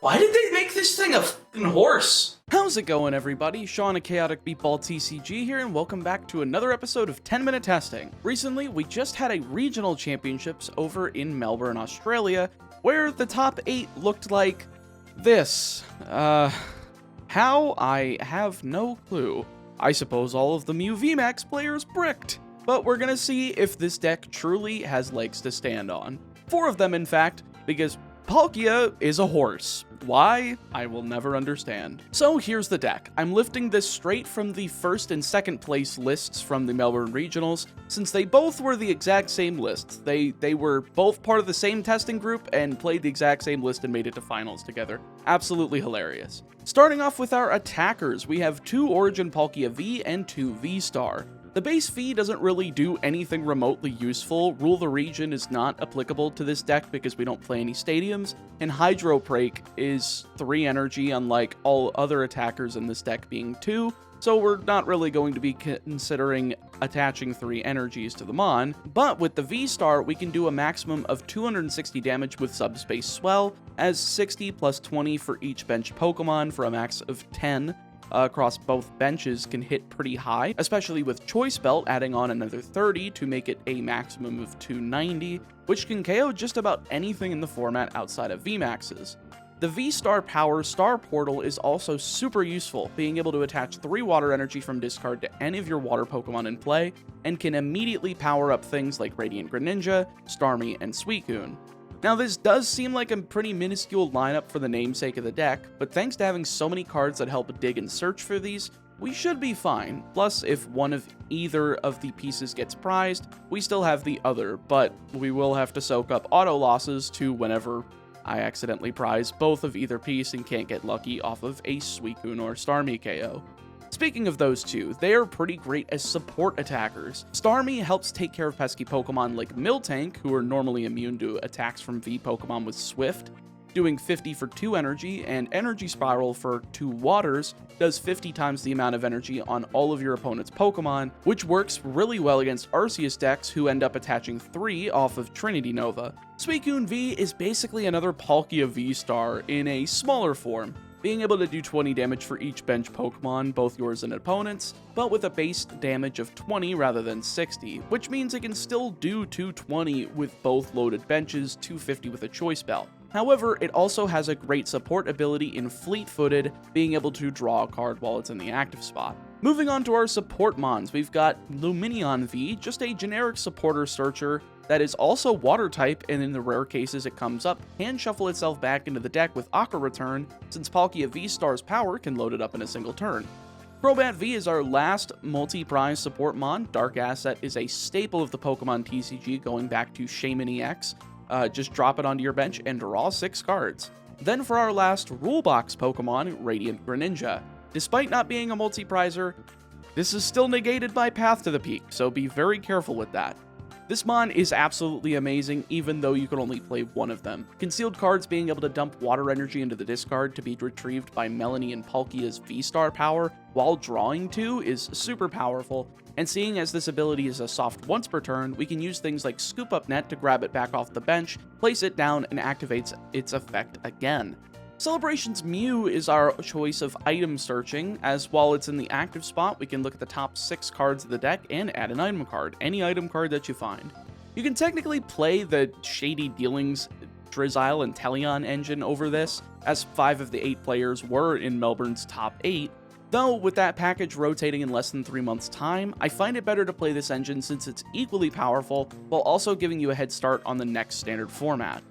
Why did they make this thing a fucking horse? How's it going, everybody? Sean, a Chaotic Beatball TCG here, and welcome back to another episode of 10-Minute Testing. Recently, we just had a regional championships over in Melbourne, Australia, where the top 8 looked like this. How? I have no clue. I suppose all of the Mew VMAX players bricked. But we're gonna see if this deck truly has legs to stand on. 4 of them, in fact, because Palkia is a horse. Why? I will never understand. So here's the deck. I'm lifting this straight from the first and second place lists from the Melbourne Regionals, since they both were the exact same lists. They were both part of the same testing group and played the exact same list and made it to finals together. Absolutely hilarious. Starting off with our attackers, we have 2 Origin Palkia V and 2 VSTAR. The base V doesn't really do anything remotely useful. Rule the Region is not applicable to this deck because we don't play any stadiums, and Hydro Break is 3 energy, unlike all other attackers in this deck being 2, so we're not really going to be considering attaching 3 energies to the Mon. But with the V-Star, we can do a maximum of 260 damage with Subspace Swell, as 60 plus 20 for each bench Pokemon for a max of 10. Across both benches can hit pretty high, especially with Choice Belt adding on another 30 to make it a maximum of 290, which can KO just about anything in the format outside of VMAXs. The V-Star Power Star Portal is also super useful, being able to attach 3 water energy from discard to any of your water Pokemon in play, and can immediately power up things like Radiant Greninja, Starmie, and Suicune. Now, this does seem like a pretty minuscule lineup for the namesake of the deck, but thanks to having so many cards that help dig and search for these, we should be fine. Plus, if one of either of the pieces gets prized, we still have the other, but we will have to soak up auto losses to whenever I accidentally prize both of either piece and can't get lucky off of a Suicune or Starmie KO. Speaking of those two, they are pretty great as support attackers. Starmie helps take care of pesky Pokemon like Miltank, who are normally immune to attacks from V Pokemon with Swift, doing 50 for 2 energy, and Energy Spiral for 2 waters does 50 times the amount of energy on all of your opponent's Pokemon, which works really well against Arceus decks who end up attaching 3 off of Trinity Nova. Suicune V is basically another Palkia V-Star in a smaller form, being able to do 20 damage for each bench Pokemon, both yours and opponents, but with a base damage of 20 rather than 60, which means it can still do 220 with both loaded benches, 250 with a Choice Belt. However, it also has a great support ability in Fleet-Footed, being able to draw a card while it's in the active spot. Moving on to our support mons, we've got Luminion V, just a generic supporter searcher that is also water type, and in the rare cases it comes up, can shuffle itself back into the deck with Aqua Return, since Palkia V-Star's power can load it up in a single turn. Crobat V is our last multi-prize support mon. Dark Asset is a staple of the Pokemon TCG going back to Shaman EX. Just drop it onto your bench and draw 6 cards. Then for our last rule box Pokemon, Radiant Greninja. Despite not being a multi-prizer, this is still negated by Path to the Peak, so be very careful with that. This mon is absolutely amazing, even though you can only play one of them. Concealed cards being able to dump water energy into the discard to be retrieved by Melanie and Palkia's V-Star power while drawing 2 is super powerful, and seeing as this ability is a soft once per turn, we can use things like Scoop Up Net to grab it back off the bench, place it down, and activates its effect again. Celebration's Mew is our choice of item searching, as while it's in the active spot, we can look at the top 6 cards of the deck and add an item card, any item card that you find. You can technically play the Shady Dealings, Drizzile, and Teleon engine over this, as 5 of the 8 players were in Melbourne's top 8, though with that package rotating in less than 3 months' time, I find it better to play this engine since it's equally powerful, while also giving you a head start on the next standard format.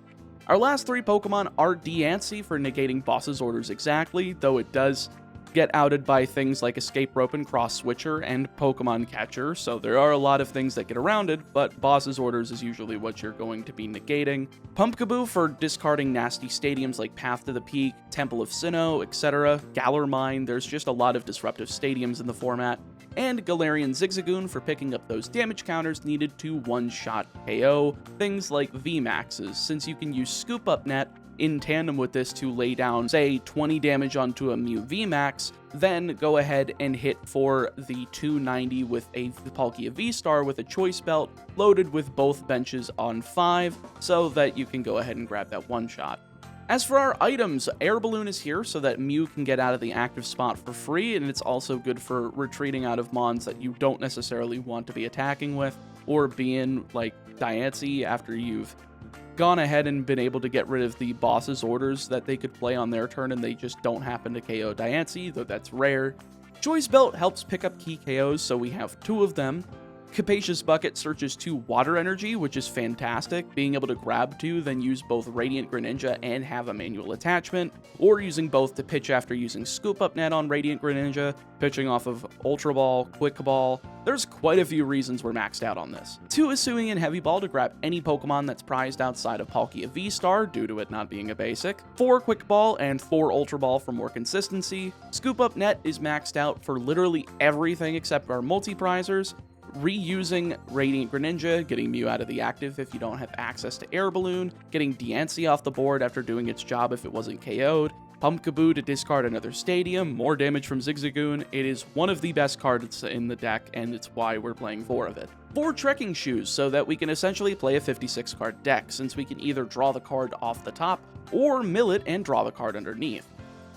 Our last 3 Pokemon are Diancie for negating boss's orders exactly, though it does get outed by things like Escape Rope and Cross Switcher and Pokemon Catcher, so there are a lot of things that get around it, but boss's orders is usually what you're going to be negating. Pumpkaboo for discarding nasty stadiums like Path to the Peak, Temple of Sinnoh, etc. Galarmine, there's just a lot of disruptive stadiums in the format. And Galarian Zigzagoon for picking up those damage counters needed to one-shot KO things like VMAXs, since you can use Scoop Up Net in tandem with this to lay down, say, 20 damage onto a Mew VMAX, then go ahead and hit for the 290 with a Palkia V-Star with a Choice Belt, loaded with both benches on 5, so that you can go ahead and grab that one-shot. As for our items, Air Balloon is here so that Mew can get out of the active spot for free, and it's also good for retreating out of mons that you don't necessarily want to be attacking with, or being like Diancie after you've gone ahead and been able to get rid of the boss's orders that they could play on their turn and they just don't happen to KO Diancie, though that's rare. Choice Belt helps pick up key KOs, so we have 2 of them. Capacious Bucket searches 2 water energy, which is fantastic. Being able to grab 2, then use both Radiant Greninja and have a manual attachment, or using both to pitch after using Scoop Up Net on Radiant Greninja, pitching off of Ultra Ball, Quick Ball. There's quite a few reasons we're maxed out on this. 2 Hisuian Heavy Ball to grab any Pokemon that's prized outside of Palkia VSTAR due to it not being a basic. 4 Quick Ball and 4 Ultra Ball for more consistency. Scoop Up Net is maxed out for literally everything except our multi-prizers. Reusing Radiant Greninja, getting Mew out of the active if you don't have access to Air Balloon, getting Diancie off the board after doing its job if it wasn't KO'd, Pumpkaboo to discard another Stadium, more damage from Zigzagoon. It is one of the best cards in the deck, and it's why we're playing 4 of it. 4 Trekking Shoes, so that we can essentially play a 56 card deck, since we can either draw the card off the top, or mill it and draw the card underneath.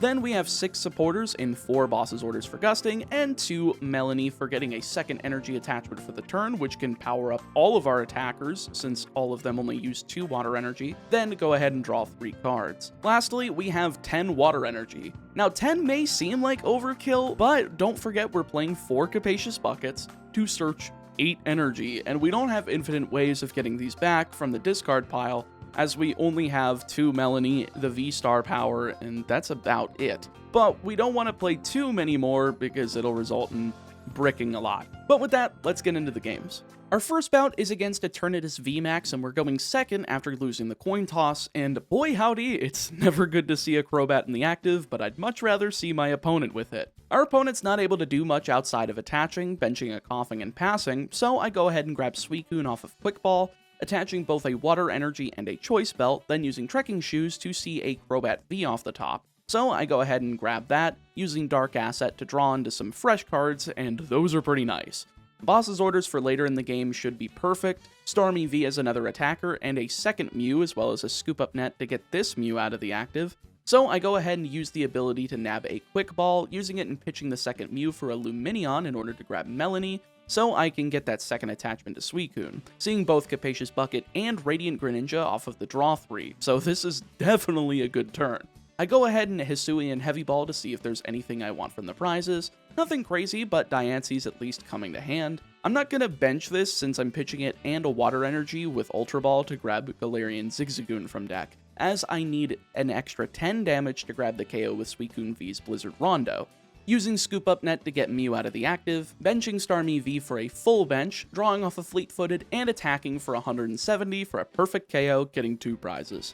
Then we have 6 supporters in 4 Boss's Orders for Gusting, and 2 Melanie for getting a second energy attachment for the turn, which can power up all of our attackers, since all of them only use 2 water energy, then go ahead and draw 3 cards. Lastly, we have 10 water energy. Now 10 may seem like overkill, but don't forget we're playing 4 Capacious Buckets to search 8 energy, and we don't have infinite ways of getting these back from the discard pile, as we only have 2 Melanie, the V-Star power, and that's about it. But we don't want to play too many more because it'll result in bricking a lot. But with that, let's get into the games. Our first bout is against Eternatus VMAX, and we're going second after losing the coin toss, and boy howdy, it's never good to see a Crobat in the active, but I'd much rather see my opponent with it. Our opponent's not able to do much outside of attaching, benching a Coughing, and passing, so I go ahead and grab Suicune off of Quick Ball, attaching both a Water Energy and a Choice Belt, then using Trekking Shoes to see a Crobat V off the top. So I go ahead and grab that, using Dark Asset to draw into some fresh cards, and those are pretty nice. Boss's Orders for later in the game should be perfect, Starmie V as another attacker, and a second Mew as well as a Scoop Up Net to get this Mew out of the active. So I go ahead and use the ability to nab a Quick Ball, using it and pitching the second Mew for a Lumineon in order to grab Melanie, so I can get that second attachment to Suicune, seeing both Capacious Bucket and Radiant Greninja off of the draw 3, so this is definitely a good turn. I go ahead and Hisuian Heavy Ball to see if there's anything I want from the prizes. Nothing crazy, but Diancie's at least coming to hand. I'm not going to bench this since I'm pitching it and a Water Energy with Ultra Ball to grab Galarian Zigzagoon from deck, as I need an extra 10 damage to grab the KO with Suicune V's Blizzard Rondo. Using Scoop Up Net to get Mew out of the active, benching Starmie V for a full bench, drawing off a Fleet-Footed, and attacking for 170 for a perfect KO, getting 2 prizes.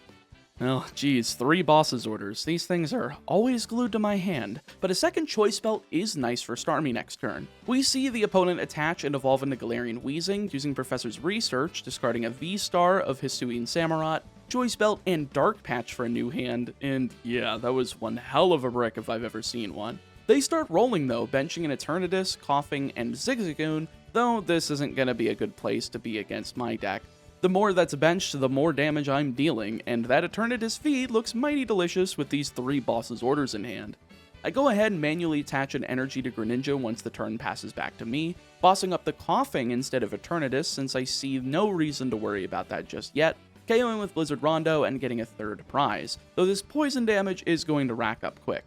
Well, geez, 3 Boss's Orders. These things are always glued to my hand, but a second Choice Belt is nice for Starmie next turn. We see the opponent attach and evolve into Galarian Weezing using Professor's Research, discarding a V-Star of Hisuian Samurott, Choice Belt, and Dark Patch for a new hand, and yeah, that was one hell of a brick if I've ever seen one. They start rolling though, benching an Eternatus, Coughing, and Zigzagoon, though this isn't going to be a good place to be against my deck. The more that's benched, the more damage I'm dealing, and that Eternatus V looks mighty delicious with these 3 Boss's Orders in hand. I go ahead and manually attach an energy to Greninja once the turn passes back to me, bossing up the Coughing instead of Eternatus since I see no reason to worry about that just yet, KOing with Blizzard Rondo and getting a 3rd prize, though this poison damage is going to rack up quick.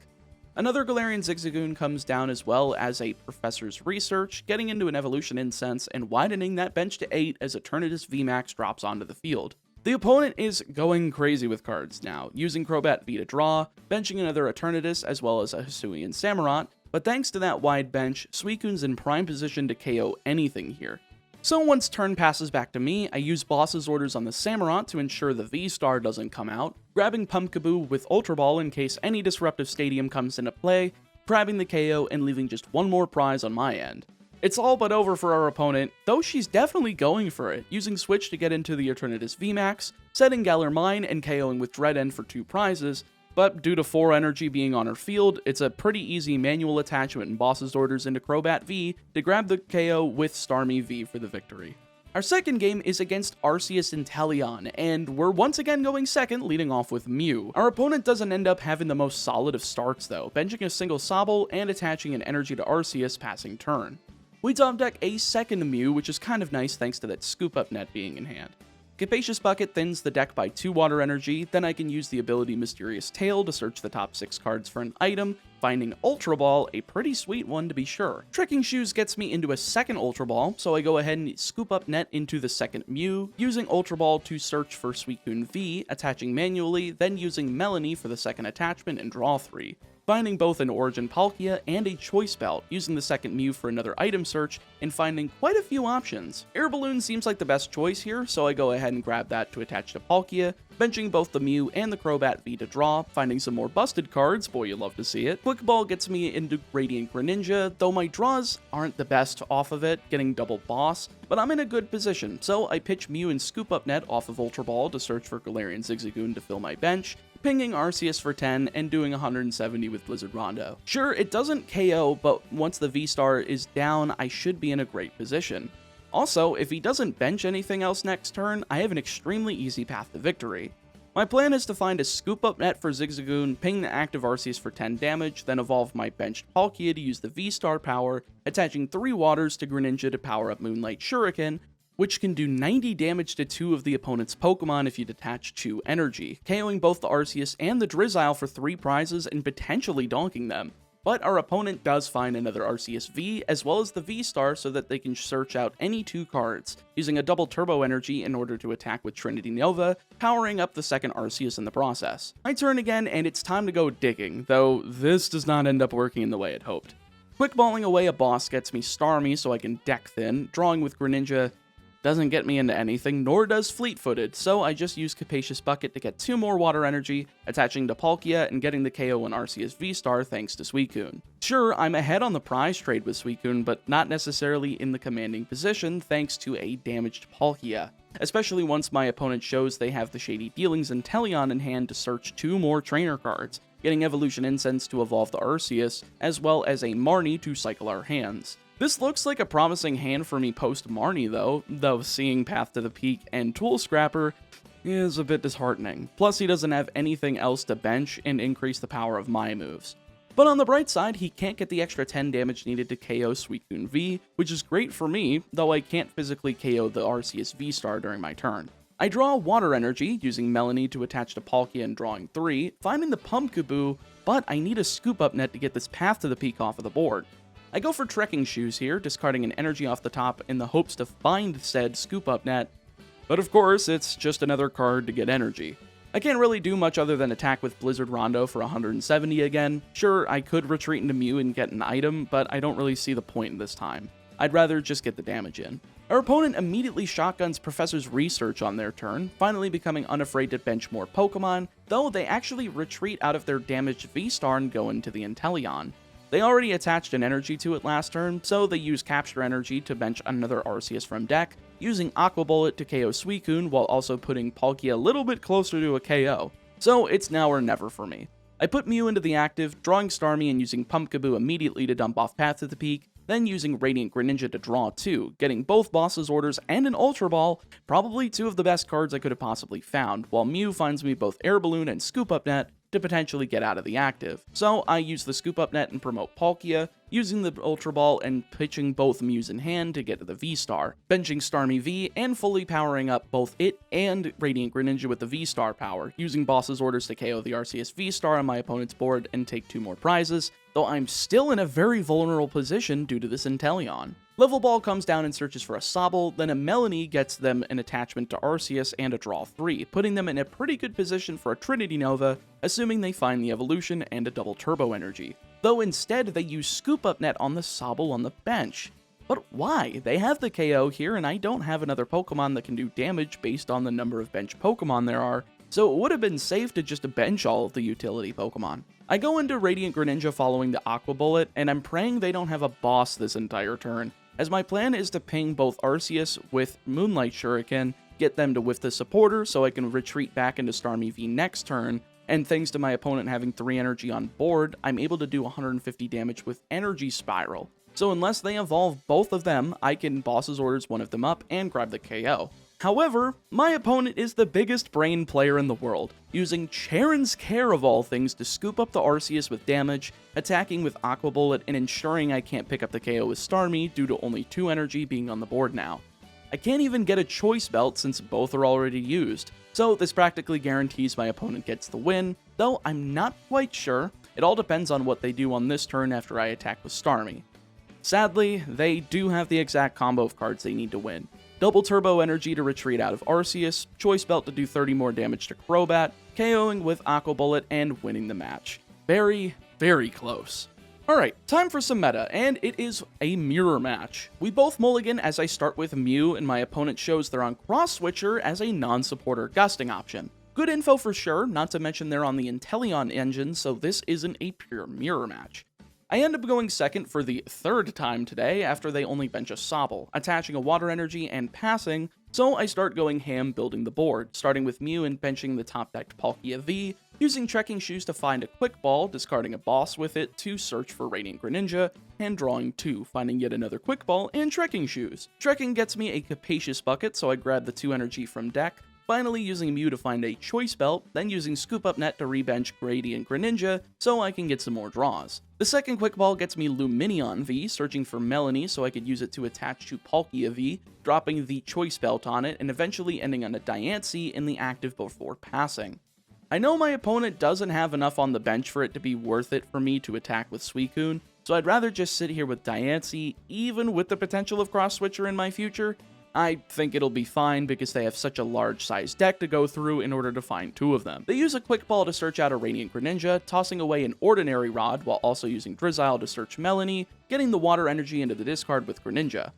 Another Galarian Zigzagoon comes down as well as a Professor's Research, getting into an Evolution Incense and widening that bench to 8 as Eternatus VMAX drops onto the field. The opponent is going crazy with cards now, using Crobat V to draw, benching another Eternatus as well as a Hisuian Samurott, but thanks to that wide bench, Suicune's in prime position to KO anything here. So once turn passes back to me, I use Boss's Orders on the Samurott to ensure the V-Star doesn't come out, grabbing Pumpkaboo with Ultra Ball in case any Disruptive Stadium comes into play, grabbing the KO and leaving just one more prize on my end. It's all but over for our opponent, though she's definitely going for it, using Switch to get into the Eternatus VMAX, setting Galar Mine and KOing with Dread End for 2 prizes, but due to 4 energy being on her field, it's a pretty easy manual attachment and Boss's Orders into Crobat V to grab the KO with Starmie V for the victory. Our second game is against Arceus Inteleon, and we're once again going second, leading off with Mew. Our opponent doesn't end up having the most solid of starts though, benching a single Sobble and attaching an energy to Arceus passing turn. We top deck a second Mew, which is kind of nice thanks to that scoop up net being in hand. Capacious Bucket thins the deck by 2 water energy, then I can use the ability Mysterious Tail to search the top 6 cards for an item, finding Ultra Ball, a pretty sweet one to be sure. Tricking Shoes gets me into a second Ultra Ball, so I go ahead and scoop up net into the second Mew, using Ultra Ball to search for Suicune V, attaching manually, then using Melanie for the second attachment and draw 3. Finding both an Origin Palkia and a Choice Belt, using the second Mew for another item search, and finding quite a few options. Air Balloon seems like the best choice here, so I go ahead and grab that to attach to Palkia, benching both the Mew and the Crobat V to draw, finding some more busted cards, boy you love to see it. Quick Ball gets me into Radiant Greninja, though my draws aren't the best off of it, getting double boss, but I'm in a good position, so I pitch Mew and scoop up net off of Ultra Ball to search for Galarian Zigzagoon to fill my bench, pinging Arceus for 10 and doing 170 with Blizzard Rondo. Sure, it doesn't KO, but once the V-Star is down, I should be in a great position. Also, if he doesn't bench anything else next turn, I have an extremely easy path to victory. My plan is to find a scoop up net for Zigzagoon, ping the active Arceus for 10 damage, then evolve my benched Palkia to use the V-Star power, attaching 3 waters to Greninja to power up Moonlight Shuriken, which can do 90 damage to 2 of the opponent's Pokemon if you detach Chew Energy, KOing both the Arceus and the Drizzile for 3 prizes and potentially donking them. But our opponent does find another Arceus V, as well as the V-Star so that they can search out any 2 cards, using a double Turbo Energy in order to attack with Trinity Nova, powering up the second Arceus in the process. I turn again and it's time to go digging, though this does not end up working in the way it hoped. Quick balling away a boss gets me Starmie so I can deck thin, drawing with Greninja doesn't get me into anything, nor does Fleet-Footed, so I just use Capacious Bucket to get 2 more water energy, attaching to Palkia and getting the KO on Arceus V-Star thanks to Suicune. Sure, I'm ahead on the prize trade with Suicune, but not necessarily in the commanding position thanks to a damaged Palkia, especially once my opponent shows they have the Shady Dealings and Inteleon in hand to search 2 more trainer cards, getting Evolution Incense to evolve the Arceus, as well as a Marnie to cycle our hands. This looks like a promising hand for me post-Marnie though seeing Path to the Peak and Tool Scrapper is a bit disheartening. Plus he doesn't have anything else to bench and increase the power of my moves. But on the bright side, he can't get the extra 10 damage needed to KO Suicune V, which is great for me, though I can't physically KO the Arceus V-Star during my turn. I draw Water Energy, using Melanie to attach to Palkia and drawing 3, finding the Pumpkaboo, but I need a scoop up net to get this Path to the Peak off of the board. I go for Trekking Shoes here, discarding an energy off the top in the hopes to find said scoop up net, but of course it's just another card to get energy. I can't really do much other than attack with Blizzard Rondo for 170 again. Sure, I could retreat into Mew and get an item, but I don't really see the point this time. I'd rather just get the damage in. Our opponent immediately shotguns Professor's Research on their turn, finally becoming unafraid to bench more Pokemon, though they actually retreat out of their damaged V-Star and go into the Inteleon. They already attached an energy to it last turn, so they use Capture Energy to bench another Arceus from deck, using Aqua Bullet to KO Suicune while also putting Palkia a little bit closer to a KO. So it's now or never for me. I put Mew into the active, drawing Starmie and using Pumpkaboo immediately to dump off Path to the Peak, then using Radiant Greninja to draw 2, getting both Boss's Orders and an Ultra Ball, probably 2 of the best cards I could have possibly found, while Mew finds me both Air Balloon and Scoop Up Net to potentially get out of the active. So I use the Scoop Up Net and promote Palkia, using the Ultra Ball and pitching both Mews in hand to get to the V-Star, benching Starmie V and fully powering up both it and Radiant Greninja with the V-Star power, using Boss's Orders to KO the Arceus V-Star on my opponent's board and take 2 more prizes, though I'm still in a very vulnerable position due to this Inteleon. Level Ball comes down and searches for a Sobble, then a Melanie gets them an attachment to Arceus and a draw 3, putting them in a pretty good position for a Trinity Nova, assuming they find the evolution and a double Turbo Energy. Though instead they use Scoop Up Net on the Sobble on the bench. But why? They have the KO here and I don't have another Pokemon that can do damage based on the number of bench Pokemon there are, so it would have been safe to just bench all of the utility Pokemon. I go into Radiant Greninja following the Aqua Bullet, and I'm praying they don't have a boss this entire turn, as my plan is to ping both Arceus with Moonlight Shuriken, get them to whiff the supporter so I can retreat back into Starmie V next turn, and thanks to my opponent having 3 energy on board, I'm able to do 150 damage with Energy Spiral. so unless they evolve both of them, I can boss's orders one of them up and grab the KO. However, my opponent is the biggest brain player in the world, using Charon's Care of all things to scoop up the Arceus with damage, attacking with Aqua Bullet, and ensuring I can't pick up the KO with Starmie due to only 2 energy being on the board now. I can't even get a Choice Belt since both are already used, so this practically guarantees my opponent gets the win, though I'm not quite sure. It all depends on what they do on this turn after I attack with Starmie. Sadly, they do have the exact combo of cards they need to win. Double Turbo Energy to retreat out of Arceus, Choice Belt to do 30 more damage to Crobat, KOing with Aqua Bullet, and winning the match. Very, very close. Alright, time for some meta, and it is a mirror match. We both mulligan as I start with Mew, and my opponent shows they're on Cross Switcher as a non-supporter gusting option. Good info for sure, not to mention they're on the Inteleon engine, so this isn't a pure mirror match. I end up going second for the 3rd time today after they only bench a Sobble, attaching a Water Energy and passing, so I start going ham building the board, starting with Mew and benching the top decked Palkia V, using Trekking Shoes to find a Quick Ball, discarding a boss with it to search for Radiant Greninja, and drawing 2, finding yet another Quick Ball and Trekking Shoes. Trekking gets me a Capacious Bucket, so I grab the 2 energy from deck, finally using Mew to find a Choice Belt, then using Scoop Up Net to rebench Radiant Greninja so I can get some more draws. The second Quick Ball gets me Lumineon V, searching for Melanie so I could use it to attach to Palkia V, dropping the Choice Belt on it, and eventually ending on a Diancie in the active before passing. I know my opponent doesn't have enough on the bench for it to be worth it for me to attack with Suicune, so I'd rather just sit here with Diancie, even with the potential of Cross Switcher in my future. I think it'll be fine because they have such a large size deck to go through in order to find 2 of them. They use a Quick Ball to search out a Radiant Greninja, tossing away an Ordinary Rod while also using Drizzile to search Melanie, getting the Water Energy into the discard with Greninja.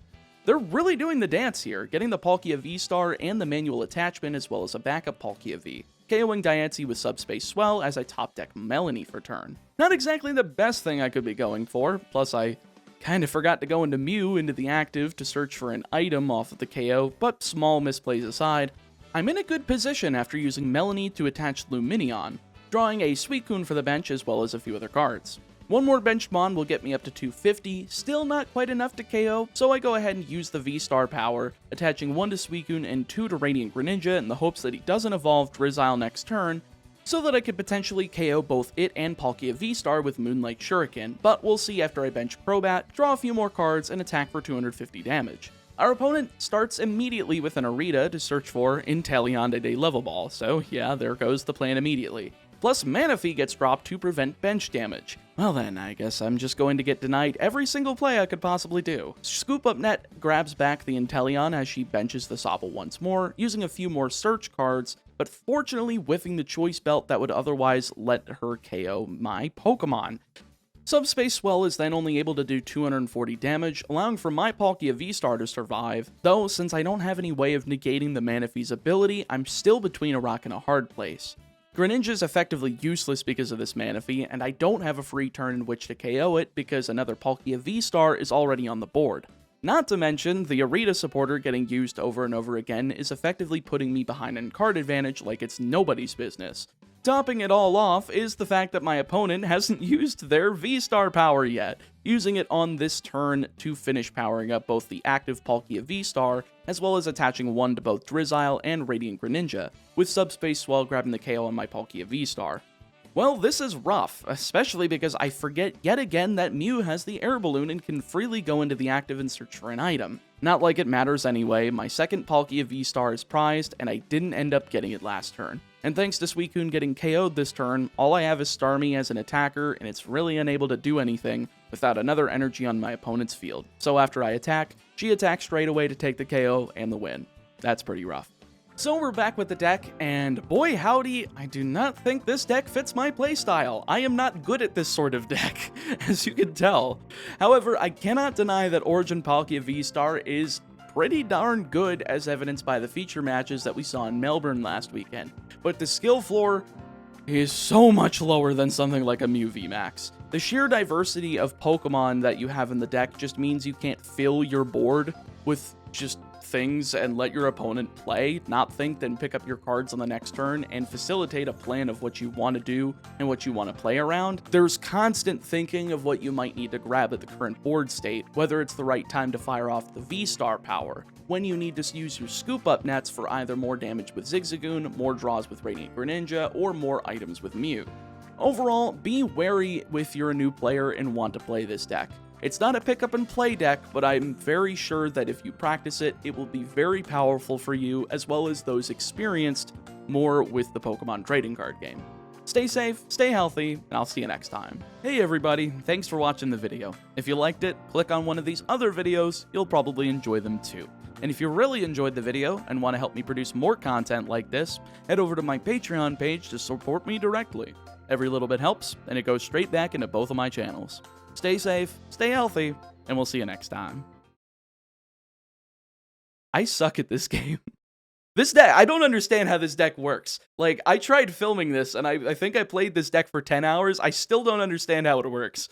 They're really doing the dance here, getting the Palkia VSTAR and the manual attachment as well as a backup Palkia V, KOing Diancie with Subspace Swell as I top deck Melanie for turn. Not exactly the best thing I could be going for, plus I kind of forgot to go into Mew into the active to search for an item off of the KO, but small misplays aside, I'm in a good position after using Melanie to attach Lumineon, drawing a Suicune for the bench as well as a few other cards. One more bench Mon will get me up to 250, still not quite enough to KO, so I go ahead and use the V-Star power, attaching 1 to Suicune and 2 to Radiant Greninja in the hopes that he doesn't evolve Drizzile next turn, so that I could potentially KO both it and Palkia V-Star with Moonlight Shuriken, but we'll see after I bench Crobat, draw a few more cards, and attack for 250 damage. Our opponent starts immediately with an Arita to search for Inteleon de Level Ball, so yeah, there goes the plan immediately. Plus Manaphy gets dropped to prevent bench damage. Well then, I guess I'm just going to get denied every single play I could possibly do. Scoop Up Net grabs back the Inteleon as she benches the Sobble once more, using a few more search cards, but fortunately whiffing the Choice Belt that would otherwise let her KO my Pokemon. Subspace Swell is then only able to do 240 damage, allowing for my Palkia V-Star to survive, though since I don't have any way of negating the Manaphy's ability, I'm still between a rock and a hard place. Greninja is effectively useless because of this Manaphy, and I don't have a free turn in which to KO it because another Palkia V-Star is already on the board. Not to mention, the Arita supporter getting used over and over again is effectively putting me behind in card advantage like it's nobody's business. Topping it all off is the fact that my opponent hasn't used their V-Star power yet, using it on this turn to finish powering up both the active Palkia V-Star, as well as attaching 1 to both Drizzile and Radiant Greninja, with Subspace Swell grabbing the KO on my Palkia V-Star. Well, this is rough, especially because I forget yet again that Mew has the Air Balloon and can freely go into the active and search for an item. Not like it matters anyway, my second Palkia V-Star is prized, and I didn't end up getting it last turn. And thanks to Suicune getting KO'd this turn, all I have is Starmie as an attacker, and it's really unable to do anything without another energy on my opponent's field. So after I attack, she attacks straight away to take the KO and the win. That's pretty rough. So we're back with the deck, and boy howdy, I do not think this deck fits my playstyle. I am not good at this sort of deck, as you can tell. However, I cannot deny that Origin Palkia V-Star is pretty darn good, as evidenced by the feature matches that we saw in Melbourne last weekend. But the skill floor is so much lower than something like a Mew VMAX. The sheer diversity of Pokemon that you have in the deck just means you can't fill your board with just things and let your opponent play, not think, then pick up your cards on the next turn and facilitate a plan of what you want to do and what you want to play around. There's constant thinking of what you might need to grab at the current board state, whether it's the right time to fire off the VSTAR power, when you need to use your scoop up nets for either more damage with Zigzagoon, more draws with Radiant Greninja, or more items with Mew. Overall, be wary if you're a new player and want to play this deck. It's not a pick up and play deck, but I'm very sure that if you practice it, it will be very powerful for you, as well as those experienced more with the Pokemon trading card game. Stay safe, stay healthy, and I'll see you next time. Hey everybody, thanks for watching the video. If you liked it, click on one of these other videos, you'll probably enjoy them too. And if you really enjoyed the video and want to help me produce more content like this, head over to my Patreon page to support me directly. Every little bit helps, and it goes straight back into both of my channels. Stay safe, stay healthy, and we'll see you next time. I suck at this game. This deck, I don't understand how this deck works. Like, I tried filming this, and I think I played this deck for 10 hours. I still don't understand how it works.